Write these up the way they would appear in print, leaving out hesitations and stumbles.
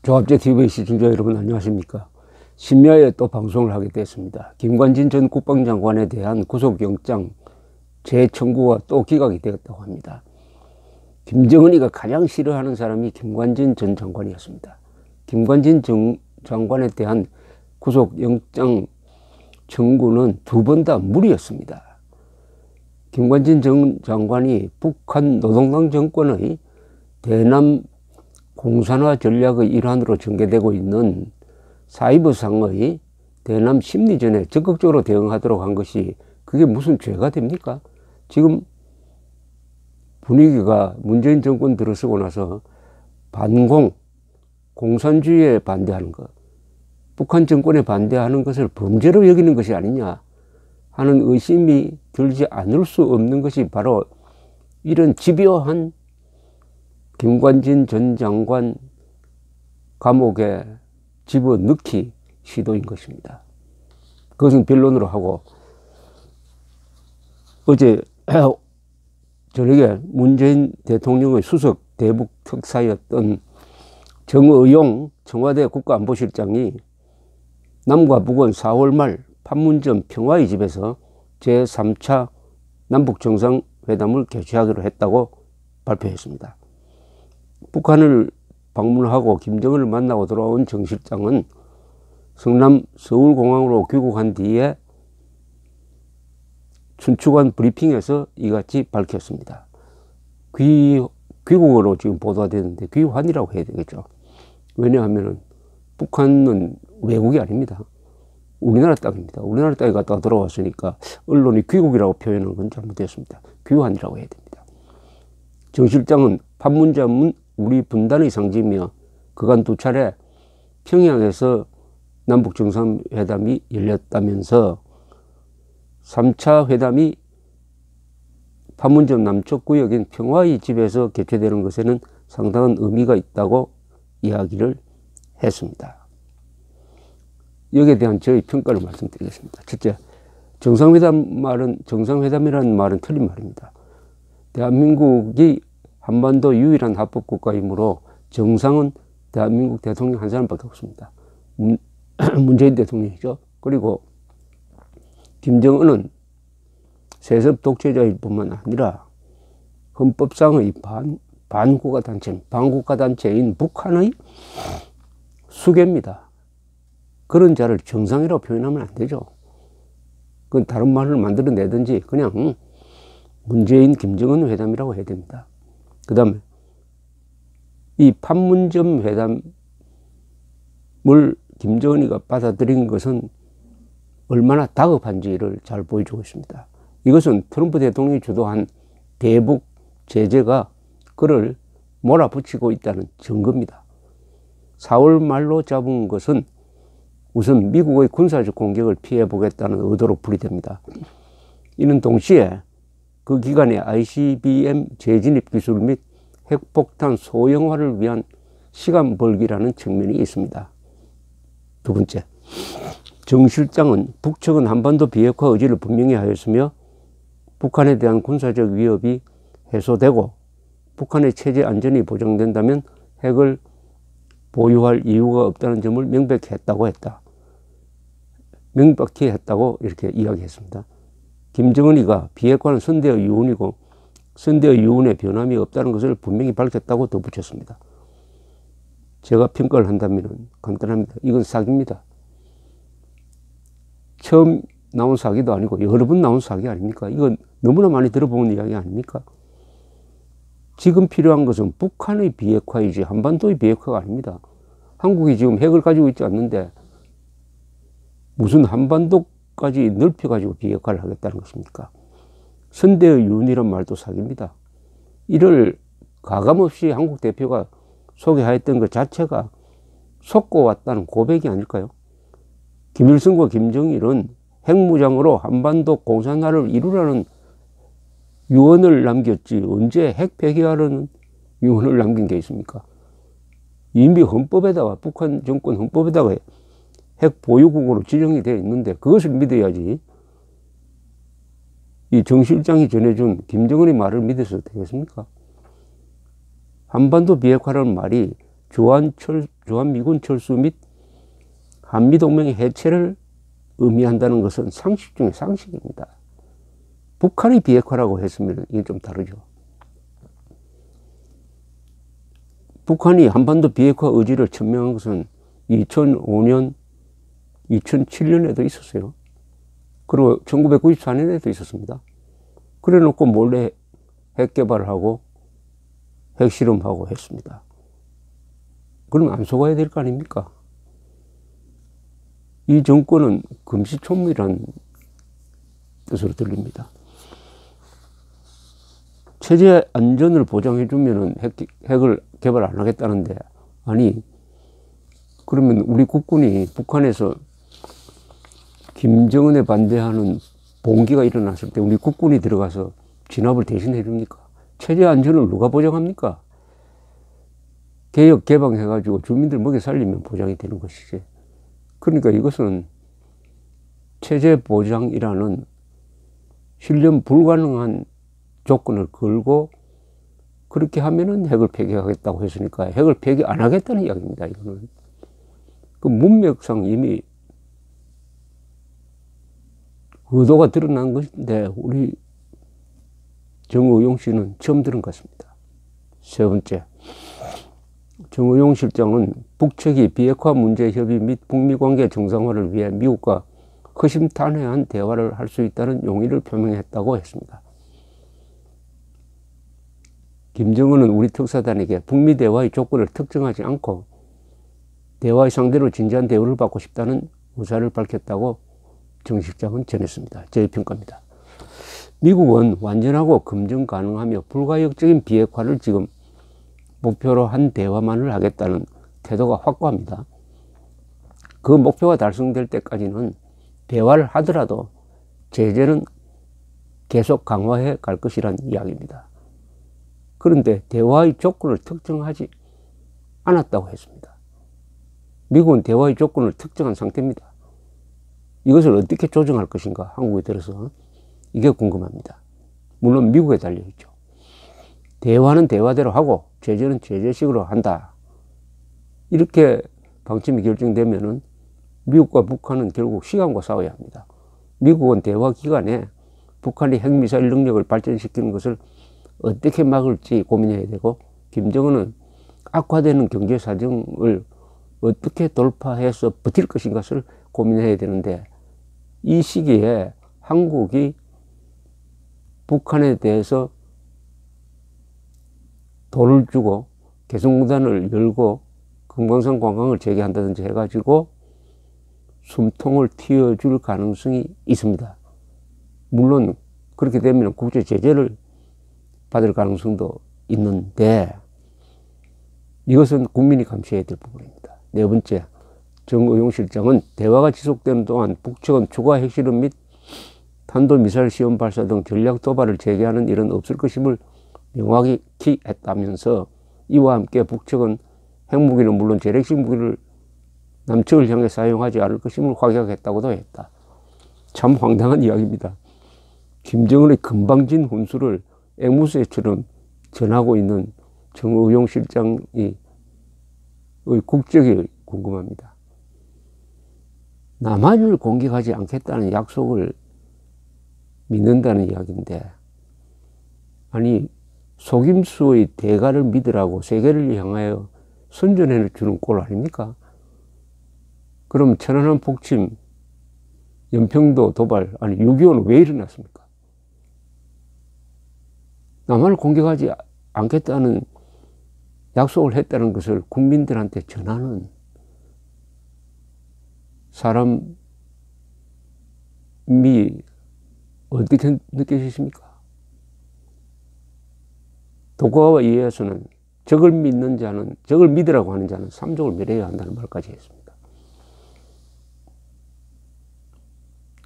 조합제 TV 시청자 여러분 안녕하십니까. 심야에 또 방송을 하게 됐습니다. 김관진 전 국방장관에 대한 구속영장 재청구가 또 기각이 되었다고 합니다. 김정은이가 가장 싫어하는 사람이 김관진 전 장관이었습니다. 김관진 전 장관에 대한 구속영장 청구는 두 번 다 무리였습니다. 김관진 전 장관이 북한 노동당 정권의 대남 공산화 전략의 일환으로 전개되고 있는 사이버상의 대남 심리전에 적극적으로 대응하도록 한 것이 그게 무슨 죄가 됩니까? 지금 분위기가 문재인 정권 들어서고 나서 공산주의에 반대하는 것, 북한 정권에 반대하는 것을 범죄로 여기는 것이 아니냐 하는 의심이 들지 않을 수 없는 것이 바로 이런 집요한 김관진 전 장관 감옥에 집어넣기 시도인 것입니다. 그것은 변론으로 하고, 어제 저녁에 문재인 대통령의 수석 대북 특사였던 정의용 청와대 국가안보실장이 남과 북은 4월 말 판문점 평화의 집에서 제3차 남북정상회담을 개최하기로 했다고 발표했습니다. 북한을 방문하고 김정은을 만나고 돌아온 정 실장은 성남 서울공항으로 귀국한 뒤에 춘추관 브리핑에서 이같이 밝혔습니다. 귀국으로 지금 보도가 되는데 귀환이라고 해야 되겠죠. 왜냐하면 북한은 외국이 아닙니다. 우리나라 땅입니다. 우리나라 땅에 갔다가 돌아왔으니까 언론이 귀국이라고 표현한 건 잘못됐습니다. 귀환이라고 해야 됩니다. 정 실장은 판문점은 우리 분단의 상징이며 그간 2차례 평양에서 남북정상회담이 열렸다면서 3차 회담이 판문점 남쪽 구역인 평화의 집에서 개최되는 것에는 상당한 의미가 있다고 이야기를 했습니다. 여기에 대한 저의 평가를 말씀드리겠습니다. 첫째, 정상회담이라는 말은 틀린 말입니다. 대한민국이 한반도 유일한 합법국가이므로 정상은 대한민국 대통령 한 사람밖에 없습니다. 문재인 대통령이죠. 그리고 김정은은 세습 독재자일 뿐만 아니라 헌법상의 반국가단체인 북한의 수괴입니다. 그런 자를 정상이라고 표현하면 안 되죠. 그건 다른 말을 만들어내든지 그냥 문재인 김정은 회담이라고 해야 됩니다. 그 다음에 이 판문점 회담을 김정은이가 받아들인 것은 얼마나 다급한지를 잘 보여주고 있습니다. 이것은 트럼프 대통령이 주도한 대북 제재가 그를 몰아붙이고 있다는 증거입니다. 4월 말로 잡은 것은 우선 미국의 군사적 공격을 피해보겠다는 의도로 풀이됩니다. 이는 동시에 그 기간에 ICBM 재진입 기술 및 핵폭탄 소형화를 위한 시간 벌기라는 측면이 있습니다. 두 번째, 정 실장은 북측은 한반도 비핵화 의지를 분명히 하였으며 북한에 대한 군사적 위협이 해소되고 북한의 체제 안전이 보장된다면 핵을 보유할 이유가 없다는 점을 명백히 했다고 이렇게 이야기했습니다. 김정은이가 비핵화는 선대의 유언이고 선대의 유언에 변함이 없다는 것을 분명히 밝혔다고 덧붙였습니다. 제가 평가를 한다면 간단합니다. 이건 사기입니다. 처음 나온 사기도 아니고 여러 번 나온 사기 아닙니까? 이건 너무나 많이 들어본 이야기 아닙니까? 지금 필요한 것은 북한의 비핵화이지 한반도의 비핵화가 아닙니다. 한국이 지금 핵을 가지고 있지 않는데 무슨 한반도까지 넓혀가지고 비핵화를 하겠다는 것입니까? 선대의 유언이란 말도 사기입니다. 이를 가감없이 한국 대표가 소개하였던 것 자체가 속고왔다는 고백이 아닐까요? 김일성과 김정일은 핵무장으로 한반도 공산화를 이루라는 유언을 남겼지 언제 핵 폐기하라는 유언을 남긴 게 있습니까? 이미 헌법에다가 북한 정권 헌법에다가 핵 보유국으로 지정이 되어 있는데 그것을 믿어야지 이 정 실장이 전해준 김정은의 말을 믿어서 되겠습니까? 한반도 비핵화라는 말이 주한철 주한미군 철수 및 한미동맹의 해체를 의미한다는 것은 상식 중에 상식입니다. 북한의 비핵화라고 했으면 이게 좀 다르죠. 북한이 한반도 비핵화 의지를 천명한 것은 2005년, 2007년에도 있었어요. 그리고 1994년에도 있었습니다. 그래 놓고 몰래 핵 개발을 하고 핵실험하고 했습니다. 그럼 안 속아야 될 거 아닙니까? 이 정권은 금시초문이라는 뜻으로 들립니다. 체제 안전을 보장해주면 핵을 개발 안 하겠다는데, 아니, 그러면 우리 국군이 북한에서 김정은에 반대하는 봉기가 일어났을 때 우리 국군이 들어가서 진압을 대신해 줍니까? 체제 안전을 누가 보장합니까? 개혁 개방해가지고 주민들 먹여 살리면 보장이 되는 것이지. 그러니까 이것은 체제 보장이라는 실현 불가능한 조건을 걸고 그렇게 하면은 핵을 폐기하겠다고 했으니까 핵을 폐기 안 하겠다는 이야기입니다. 이거는 그 문맥상 이미 의도가 드러난 것인데 우리 정의용 씨는 처음 들은 것 같습니다. 세 번째, 정의용 실장은 북측이 비핵화 문제 협의 및 북미 관계 정상화를 위해 미국과 허심탄회한 대화를 할 수 있다는 용의를 표명했다고 했습니다. 김정은은 우리 특사단에게 북미 대화의 조건을 특정하지 않고 대화의 상대로 진지한 대우를 받고 싶다는 의사를 밝혔다고 정 실장은 전했습니다. 제 평가입니다. 미국은 완전하고 검증 가능하며 불가역적인 비핵화를 지금 목표로 한 대화만을 하겠다는 태도가 확고합니다. 그 목표가 달성될 때까지는 대화를 하더라도 제재는 계속 강화해 갈 것이란 이야기입니다. 그런데 대화의 조건을 특정하지 않았다고 했습니다. 미국은 대화의 조건을 특정한 상태입니다. 이것을 어떻게 조정할 것인가, 한국에 들어서 이게 궁금합니다. 물론 미국에 달려있죠. 대화는 대화대로 하고 제재는 제재식으로 한다. 이렇게 방침이 결정되면은 미국과 북한은 결국 시간과 싸워야 합니다. 미국은 대화 기간에 북한이 핵미사일 능력을 발전시키는 것을 어떻게 막을지 고민해야 되고, 김정은은 악화되는 경제 사정을 어떻게 돌파해서 버틸 것인가를 고민해야 되는데, 이 시기에 한국이 북한에 대해서 돈을 주고 개성공단을 열고 금강산 관광을 재개한다든지 해가지고 숨통을 틔워줄 가능성이 있습니다. 물론 그렇게 되면 국제 제재를 받을 가능성도 있는데 이것은 국민이 감시해야 될 부분입니다. 네 번째, 정의용 실장은 대화가 지속되는 동안 북측은 추가 핵실험 및 탄도미사일 시험 발사 등 전략 도발을 재개하는 일은 없을 것임을 명확히 했다면서, 이와 함께 북측은 핵무기는 물론 재래식 무기를 남측을 향해 사용하지 않을 것임을 확약했다고도 했다. 참 황당한 이야기입니다. 김정은의 건방진 훈수를 앵무새처럼 전하고 있는 정의용 실장의 국적이 궁금합니다. 남한을 공격하지 않겠다는 약속을 믿는다는 이야기인데, 아니 속임수의 대가를 믿으라고 세계를 향하여 선전해 주는 꼴 아닙니까? 그럼 천안함 폭침, 연평도 도발, 아니 6.25는 왜 일어났습니까? 남한을 공격하지 않겠다는 약속을 했다는 것을 국민들한테 전하는 사람이 어떻게 느껴지십니까? 도쿠가와 이에야스는 적을 믿는 자는, 적을 믿으라고 하는 자는 삼족을 멸해야 한다는 말까지 했습니다.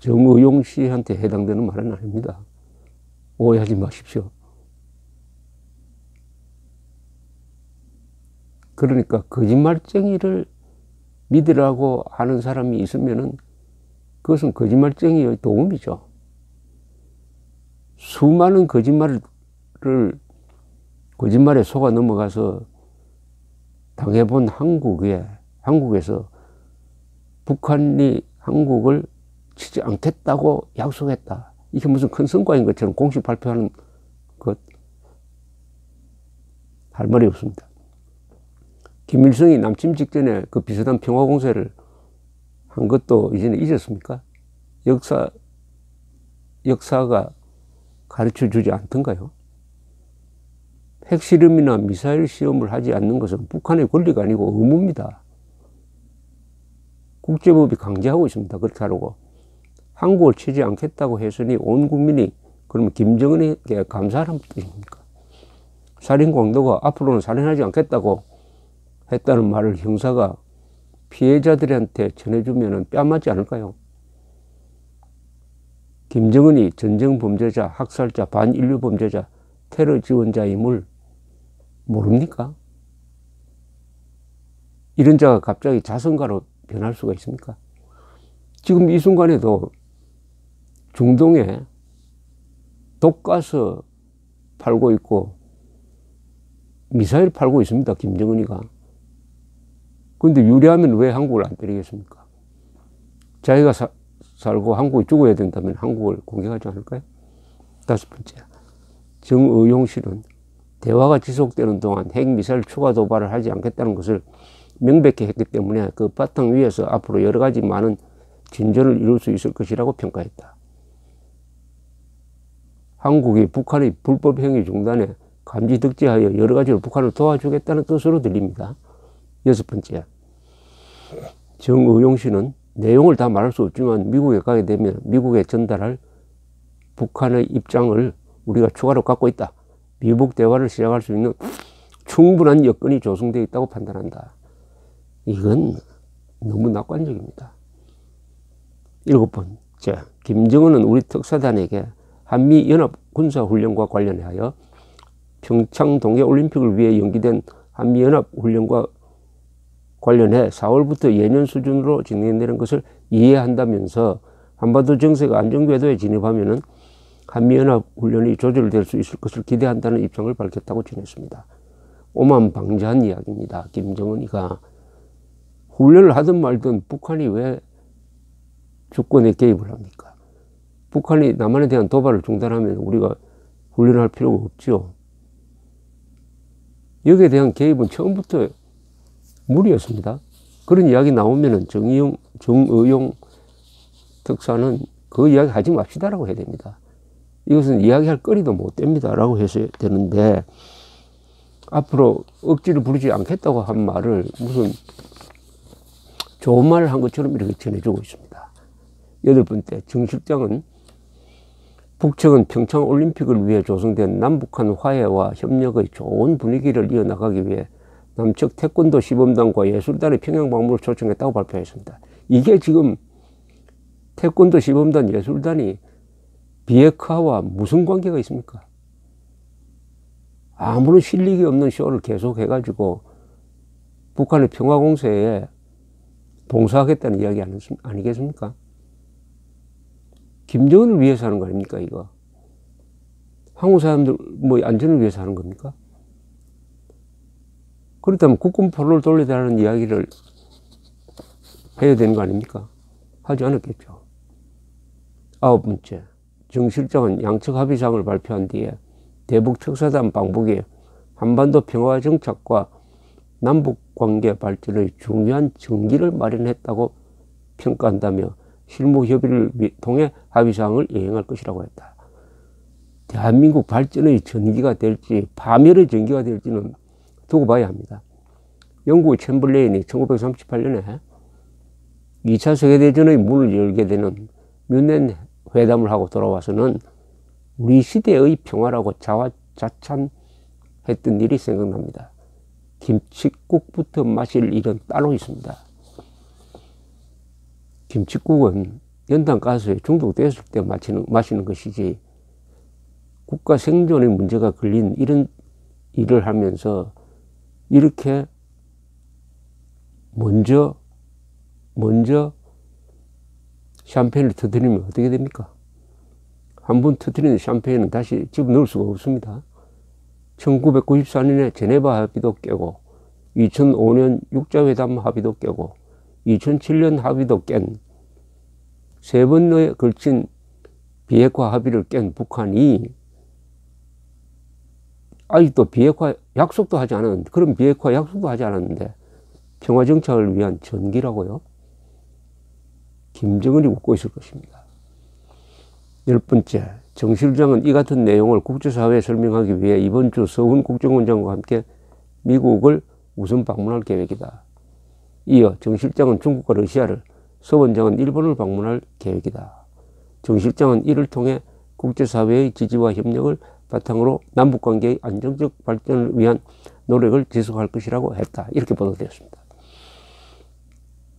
정의용 씨한테 해당되는 말은 아닙니다. 오해하지 마십시오. 그러니까 거짓말쟁이를 믿으라고 하는 사람이 있으면은 그것은 거짓말쟁이의 도움이죠. 수많은 거짓말에 속아 넘어가서 당해본 한국에 한국에서 북한이 한국을 치지 않겠다고 약속했다. 이게 무슨 큰 성과인 것처럼 공식 발표하는 것, 할 말이 없습니다. 김일성이 남침 직전에 그 비슷한 평화공세를 한 것도 이제는 잊었습니까? 역사가 가르쳐 주지 않던가요? 핵실험이나 미사일 시험을 하지 않는 것은 북한의 권리가 아니고 의무입니다. 국제법이 강제하고 있습니다. 그렇게 하라고. 한국을 치지 않겠다고 했으니 온 국민이 그러면 김정은에게 감사하라는 뜻입니까? 살인광도가 앞으로는 살인하지 않겠다고 했다는 말을 형사가 피해자들한테 전해주면 뺨맞지 않을까요? 김정은이 전쟁범죄자, 학살자, 반인류 범죄자, 테러 지원자임을 모릅니까? 이런 자가 갑자기 자선가로 변할 수가 있습니까? 지금 이 순간에도 중동에 독가스 팔고 있고 미사일 팔고 있습니다. 김정은이가. 그런데 유리하면 왜 한국을 안 때리겠습니까? 자기가 살고 한국이 죽어야 된다면 한국을 공격하지 않을까요? 다섯 번째, 정의용 씨는 대화가 지속되는 동안 핵미사일 추가 도발을 하지 않겠다는 것을 명백히 했기 때문에 그 바탕 위에서 앞으로 여러 가지 많은 진전을 이룰 수 있을 것이라고 평가했다. 한국이 북한의 불법 행위 중단에 감지 득지하여 여러 가지로 북한을 도와주겠다는 뜻으로 들립니다. 여섯 번째, 정의용 씨는 내용을 다 말할 수 없지만 미국에 가게 되면 미국에 전달할 북한의 입장을 우리가 추가로 갖고 있다. 미북 대화를 시작할 수 있는 충분한 여건이 조성되어 있다고 판단한다. 이건 너무 낙관적입니다. 일곱 번째, 김정은은 우리 특사단에게 한미연합 군사훈련과 관련하여 평창 동계올림픽을 위해 연기된 한미연합 훈련과 관련해 4월부터 예년 수준으로 진행되는 것을 이해한다면서 한반도 정세가 안정궤도에 진입하면은 한미연합 훈련이 조절될 수 있을 것을 기대한다는 입장을 밝혔다고 전했습니다. 오만방자한 이야기입니다. 김정은이가 훈련을 하든 말든 북한이 왜 주권에 개입을 합니까? 북한이 남한에 대한 도발을 중단하면 우리가 훈련을 할 필요가 없죠. 여기에 대한 개입은 처음부터 무리였습니다. 그런 이야기 나오면은 정의용 특사는 그 이야기 하지 맙시다라고 해야 됩니다. 이것은 이야기할 거리도 못 됩니다. 라고 해서 되는데, 앞으로 억지를 부리지 않겠다고 한 말을 무슨 좋은 말을 한 것처럼 이렇게 전해주고 있습니다. 여덟 번째, 정 실장은 북측은 평창 올림픽을 위해 조성된 남북한 화해와 협력의 좋은 분위기를 이어나가기 위해 남측 태권도 시범단과 예술단의 평양 방문을 초청했다고 발표했습니다. 이게 지금 태권도 시범단 예술단이 비핵화와 무슨 관계가 있습니까? 아무런 실력이 없는 쇼를 계속 해가지고 북한의 평화공세에 봉사하겠다는 이야기 아니겠습니까? 김정은을 위해서 하는 거 아닙니까, 이거? 한국 사람들 뭐 안전을 위해서 하는 겁니까? 그렇다면 국군 포로를 돌려달라는 이야기를 해야 되는 거 아닙니까? 하지 않았겠죠. 아홉 번째, 정 실장은 양측 합의사항을 발표한 뒤에 대북 특사단 방북이 한반도 평화 정착과 남북관계 발전의 중요한 전기를 마련했다고 평가한다며 실무 협의를 통해 합의사항을 이행할 것이라고 했다. 대한민국 발전의 전기가 될지 파멸의 전기가 될지는 두고 봐야 합니다. 영국의 챔벌레인이 1938년에 2차 세계대전의 문을 열게 되는 뮌헨 회담을 하고 돌아와서는 우리 시대의 평화라고 자화자찬했던 일이 생각납니다. 김칫국부터 마실 일은 따로 있습니다. 김칫국은 연탄가스에 중독됐을 때 마시는 것이지, 국가 생존의 문제가 걸린 이런 일을 하면서 이렇게 먼저 샴페인을 터뜨리면 어떻게 됩니까? 한 번 터뜨리는 샴페인은 다시 집어넣을 수가 없습니다. 1994년에 제네바 합의도 깨고 2005년 육자회담 합의도 깨고 2007년 합의도 깬 세 번에 걸친 비핵화 합의를 깬 북한이 아직도 비핵화 약속도 하지 않았는데, 그런 비핵화 약속도 하지 않았는데 평화정착을 위한 전기라고요? 김정은이 웃고 있을 것입니다. 10번째, 정 실장은 이 같은 내용을 국제사회에 설명하기 위해 이번 주 서훈 국정원장과 함께 미국을 우선 방문할 계획이다. 이어 정 실장은 중국과 러시아를, 서 원장은 일본을 방문할 계획이다. 정 실장은 이를 통해 국제사회의 지지와 협력을 바탕으로 남북관계의 안정적 발전을 위한 노력을 지속할 것이라고 했다. 이렇게 보도되었습니다.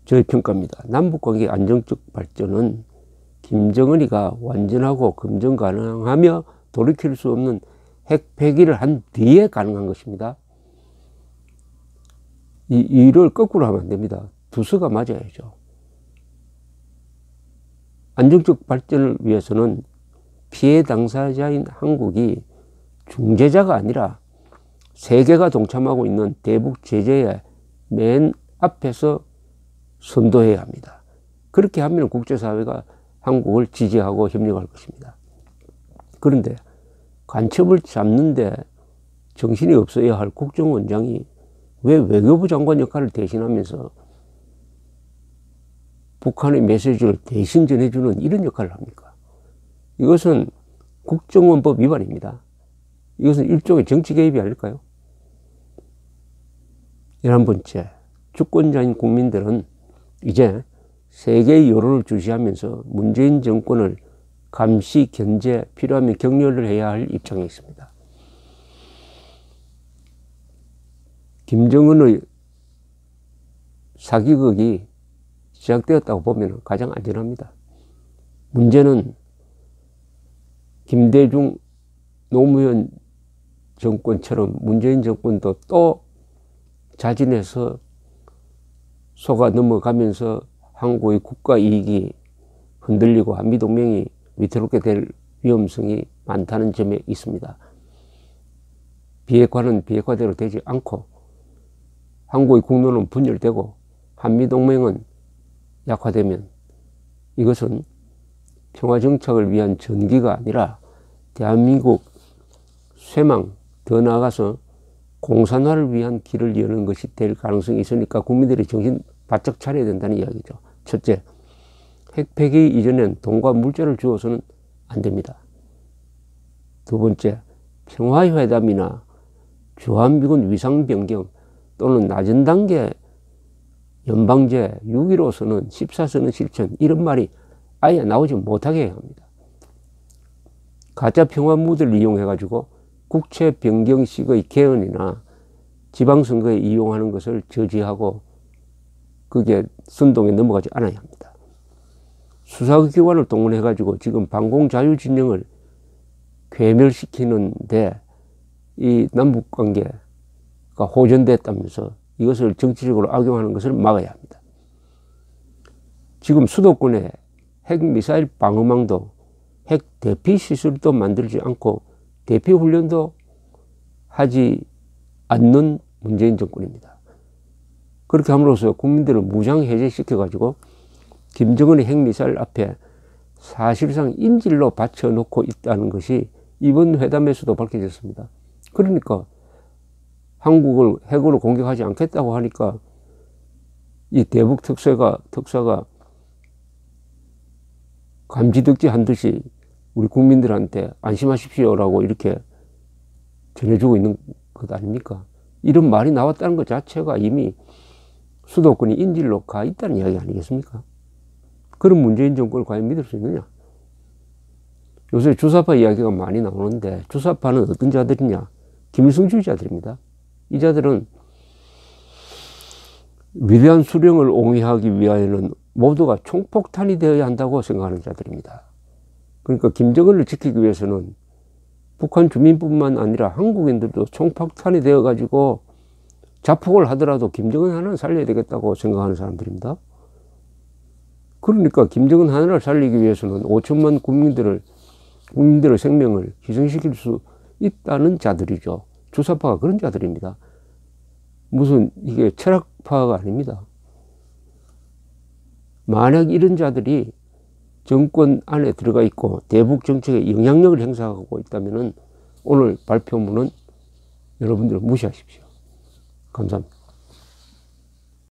저의 평가입니다. 남북관계의 안정적 발전은 김정은이가 완전하고 검증 가능하며 돌이킬 수 없는 핵 폐기를 한 뒤에 가능한 것입니다. 이를 거꾸로 하면 안 됩니다. 두서가 맞아야죠. 안정적 발전을 위해서는 피해 당사자인 한국이 중재자가 아니라 세계가 동참하고 있는 대북 제재의 맨 앞에서 선도해야 합니다. 그렇게 하면 국제사회가 한국을 지지하고 협력할 것입니다. 그런데 간첩을 잡는데 정신이 없어야 할 국정원장이 왜 외교부 장관 역할을 대신하면서 북한의 메시지를 대신 전해주는 이런 역할을 합니까? 이것은 국정원법 위반입니다. 이것은 일종의 정치 개입이 아닐까요? 11번째, 주권자인 국민들은 이제 세계의 여론을 주시하면서 문재인 정권을 감시, 견제, 필요하면 격려를 해야 할 입장에 있습니다. 김정은의 사기극이 시작되었다고 보면 가장 안전합니다. 문제는 김대중 노무현 정권처럼 문재인 정권도 또 자진해서 속아 넘어가면서 한국의 국가 이익이 흔들리고 한미동맹이 위태롭게 될 위험성이 많다는 점에 있습니다. 비핵화는 비핵화대로 되지 않고 한국의 국론은 분열되고 한미동맹은 약화되면 이것은 평화정착을 위한 전기가 아니라 대한민국 쇠망, 더 나아가서 공산화를 위한 길을 여는 것이 될 가능성이 있으니까 국민들이 정신 바짝 차려야 된다는 이야기죠. 첫째, 핵폐기 이전엔 돈과 물자를 주어서는 안 됩니다. 두 번째, 평화회담이나 주한미군 위상 변경 또는 낮은 단계 연방제 6.15선언, 14선언 실천 이런 말이 아예 나오지 못하게 해야 합니다. 가짜 평화 무드를 이용해 가지고 국채 변경식의 개헌이나 지방선거에 이용하는 것을 저지하고 그게 선동에 넘어가지 않아야 합니다. 수사기관을 동원해 가지고 지금 방공자유진영을 괴멸시키는데 이 남북관계가 호전됐다면서 이것을 정치적으로 악용하는 것을 막아야 합니다. 지금 수도권에 핵미사일 방어망도 핵 대피 시설도 만들지 않고 대피 훈련도 하지 않는 문재인 정권입니다. 그렇게 함으로써 국민들을 무장 해제시켜 가지고 김정은의 핵미사일 앞에 사실상 인질로 받쳐놓고 있다는 것이 이번 회담에서도 밝혀졌습니다. 그러니까 한국을 핵으로 공격하지 않겠다고 하니까 이 대북 특사가 감지덕지 한 듯이 우리 국민들한테 안심하십시오라고 이렇게 전해주고 있는 것 아닙니까? 이런 말이 나왔다는 것 자체가 이미 수도권이 인질로 가 있다는 이야기 아니겠습니까? 그런 문재인 정권을 과연 믿을 수 있느냐? 요새 주사파 이야기가 많이 나오는데 주사파는 어떤 자들이냐? 김일성주의자들입니다. 이 자들은 위대한 수령을 옹이하기 위하여는 모두가 총폭탄이 되어야 한다고 생각하는 자들입니다. 그러니까 김정은을 지키기 위해서는 북한 주민뿐만 아니라 한국인들도 총폭탄이 되어가지고 자폭을 하더라도 김정은 하나는 살려야 되겠다고 생각하는 사람들입니다. 그러니까 김정은 하나를 살리기 위해서는 5천만 국민들의 생명을 희생시킬 수 있다는 자들이죠. 주사파가 그런 자들입니다. 무슨 이게 철학파가 아닙니다. 만약 이런 자들이 정권 안에 들어가 있고 대북 정책에 영향력을 행사하고 있다면 오늘 발표문은 여러분들 무시하십시오. 감사합니다.